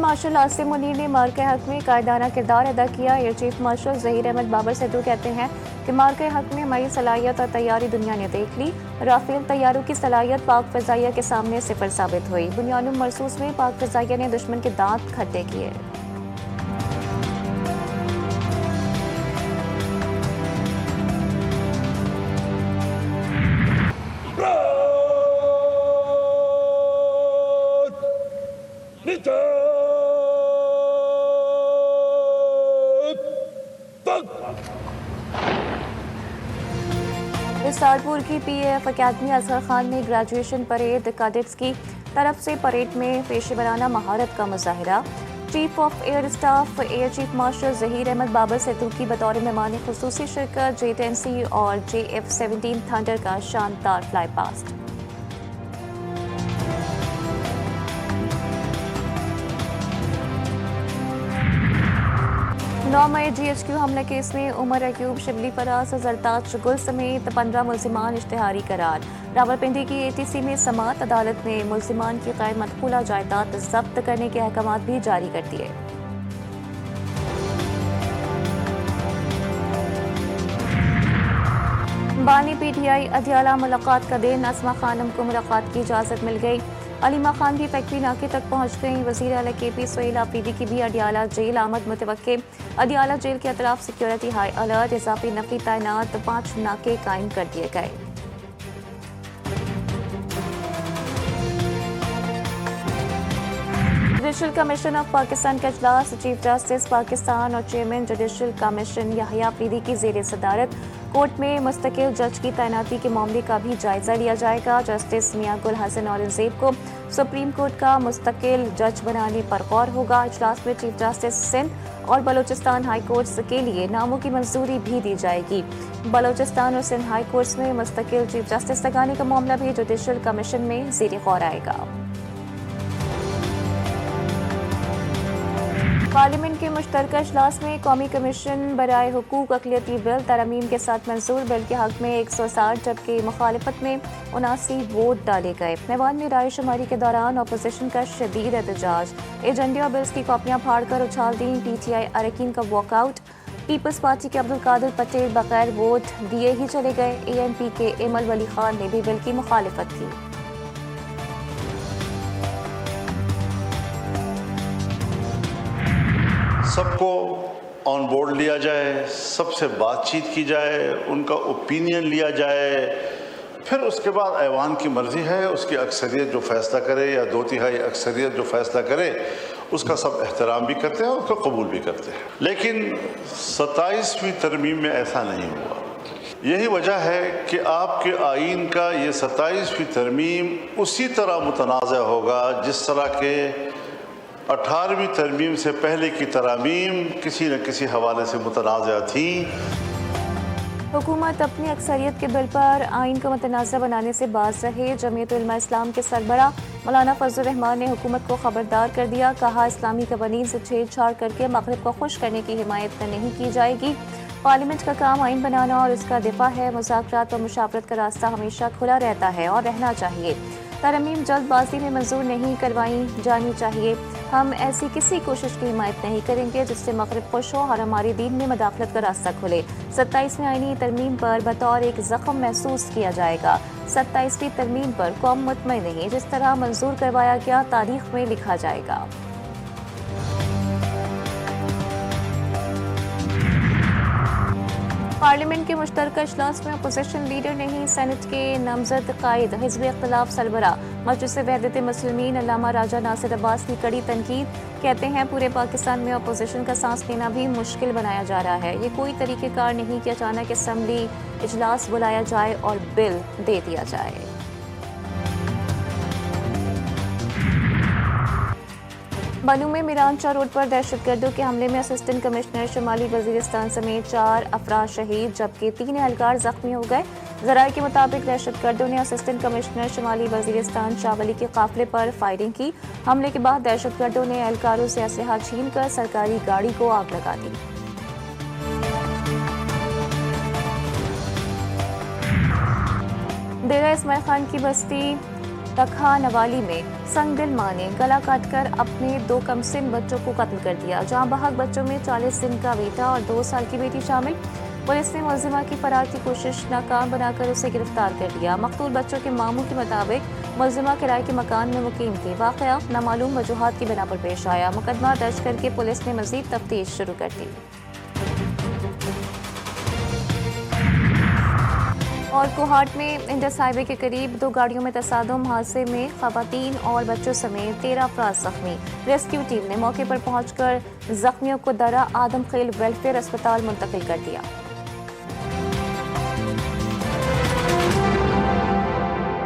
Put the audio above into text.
Martial Asim Munir ने मार्के हक में कायदाना किरदार अदा किया। Air chief marshal Zaheer Ahmed Babar Sidhu कहते हैं कि मार्के हक में हमारी सलाहियत और तैयारी दुनिया ने देख ली। राफेल तैयारों की सलाहियत पाक फ़िज़ाइया के सामने सिफर साबित हुई। बुनियानुम मरसूस में पाक फ़िज़ाइया ने दुश्मन के दांत खट्टे किए। विस्तारपुर की पीएएफ अकेडमी असगर खान में ग्रेजुएशन परेड कैडेट्स की तरफ से परेड में पेशेवराना महारत का मुजाहिरा। Chief of air staff air chief marshal Zaheer Ahmed Babar Sidhu की बतौर मेहमान खुसूसी शिरकत। J-10C और JF-17 थंडर का शानदार फ्लाई पास्ट। 9 मई GHQ हमले केस में उमर अयूब, शिबली फराज, जरताज गुल समेत 15 मुल्जिमान इश्तिहारी करार। रावलपिंडी की ATC में समात। अदालत ने मुल्जिमान की गैर मदखूला जायदाद जब्त करने के अहकाम भी जारी कर दिए। बानी PTI अदियाला मुलाकात का दिन। असमा खानम को मुलाकात की इजाज़त मिल गई। अलीमा खान भी फैक्ट्री नाके तक पहुंच गई। वज़ीर आला KP सोहेल आफरीदी की भी अडियाला जेल आमद मुतवक्के। अडियाला जेल के अतराफ सिक्योरिटी हाई अलर्ट, इजाफी नफरी तैनात, 5 नाके कायम कर दिए गए। जुडिशल कमीशन ऑफ पाकिस्तान का इजलास। चीफ जस्टिस पाकिस्तान और chairman judicial commission Yahya Afridi की ज़ेर सदारत। कोर्ट में मुस्तकिल जज की तैनाती के मामले का भी जायजा लिया जाएगा। जस्टिस मियां गुल हसन औरंगजेब को सुप्रीम कोर्ट का मुस्तकिल जज बनाने पर गौर होगा। इजलास में चीफ जस्टिस सिंध और बलूचिस्तान हाई कोर्ट्स के लिए नामों की मंजूरी भी दी जाएगी। बलूचिस्तान और सिंध हाई कोर्ट्स में मुस्तकिल चीफ जस्टिस लगाने का मामला भी जुडिशल कमीशन में ज़ेर गौर आएगा। पार्लियामेंट के मुश्तरका इजलास में कौमी कमीशन बराए हुकूक अक़लियती बिल तरमीम के साथ मंजूर। बिल के हक में 160 जबकि मुखालिफत में 79 वोट डाले गए। मैदान में राय शुमारी के दौरान अपोजिशन का शदीद एहतजाज। एजेंडे और बिल्स की कॉपियां फाड़कर उछाल दी। PTI अरकान का वॉकआउट। पीपल्स पार्टी के अब्दुल कादिर पटेल बगैर वोट दिए ही चले गए। ANP के एमल वली खान ने भी बिल की मुखालिफत की। सबको ऑन बोर्ड लिया जाए, सबसे बातचीत की जाए, उनका ओपिनियन लिया जाए, फिर उसके बाद ऐवान की मर्ज़ी है, उसकी अक्सरियत जो फैसला करे या 2/3 अक्सरियत जो फैसला करे उसका सब एहतराम भी करते हैं और उसको कबूल भी करते हैं। लेकिन 27वीं तरमीम में ऐसा नहीं हुआ। यही वजह है कि आपके आइन का ये 27वीं तरमीम उसी तरह मुतनाज़ होगा जिस तरह के 18वीं तरमीम से पहले की तरामीम किसी न किसी हवाले से मुतनाज़ा थी। हुकूमत अपनी अक्सरियत के बिल पर आइन को मुतनाज़ा बनाने से बाज रहे। जमीयत उलमा इस्लाम के सरबरा मौलाना फजल रहमान ने हुकूमत को खबरदार कर दिया। कहा, इस्लामी कवानीन से छेड़छाड़ करके मगरिब को खुश करने की हिमायत नहीं की जाएगी। पार्लियामेंट का काम आइन बनाना और इसका दिफा है। मुज़ाकरात और मुशावरत का रास्ता हमेशा खुला रहता है और रहना चाहिए। तरमीम जल्दबाजी में मंजूर नहीं करवाई जानी चाहिए। हम ऐसी किसी कोशिश की हिमायत नहीं करेंगे जिससे मगरिब खुश हो और हमारे दीन में मदाखलत का रास्ता खुले। 27वें आईनी तरमीम पर बतौर एक जख्म महसूस किया जाएगा। 27वीं तरमीम पर कौम मुतमईन नहीं, जिस तरह मंजूर करवाया गया तारीख में लिखा जाएगा। पार्लियामेंट के मुश्तरका इजलास में अपोजिशन लीडर नहीं, सेनेट के नामजद कायद हिज़्ब इख्तिलाफ सरबरा मजलिस वहदत मुस्लिमीन अल्लामा राजा नासिर अब्बास की कड़ी तनकीद। कहते हैं पूरे पाकिस्तान में अपोजिशन का सांस लेना भी मुश्किल बनाया जा रहा है। ये कोई तरीक़ेकार नहीं कि अचानक असम्बली इजलास बुलाया जाए और बिल दे दिया जाए। बालू में मीरानशाह रोड पर दहशतगर्दों के हमले में असिस्टेंट कमिश्नर शुमाली वजीरिस्तान समेत 4 अफराद शहीद जबकि 3 एहलकार जख्मी हो गए। ज़राए के मुताबिक दहशतगर्दों ने असिस्टेंट कमिश्नर शुमाली वजीरिस्तान शावली के काफिले पर फायरिंग की। हमले के बाद दहशतगर्दों ने एहलकारों से असलहा छीन कर सरकारी गाड़ी को आग लगा दी। डेरा इस्माइल खान की बस्ती तखा नवाली में संगदिल मां ने गला काटकर अपने 2 कमसिन बच्चों को कत्ल कर दिया। जहां बहक बच्चों में 40 दिन का बेटा और 2 साल की बेटी शामिल। पुलिस ने मुलजिमा की फरार की कोशिश नाकाम बनाकर उसे गिरफ्तार कर लिया। मकतूल बच्चों के मामू के मुताबिक मुलजिमा किराए के मकान में मुकीम थी। वाकया नामालूम वजूहात की बिना पर पेश आया। मुकदमा दर्ज करके पुलिस ने मजीद तफ्तीश शुरू कर दी। और कोहाट में इंडस हाईवे के करीब 2 गाड़ियों में तसादुम हादसे में खवातीन और बच्चों समेत 13 अफराद जख्मी। रेस्क्यू टीम ने मौके पर पहुंचकर जख्मियों को दरा आदम खेल वेलफेयर अस्पताल मुंतकिल कर दिया।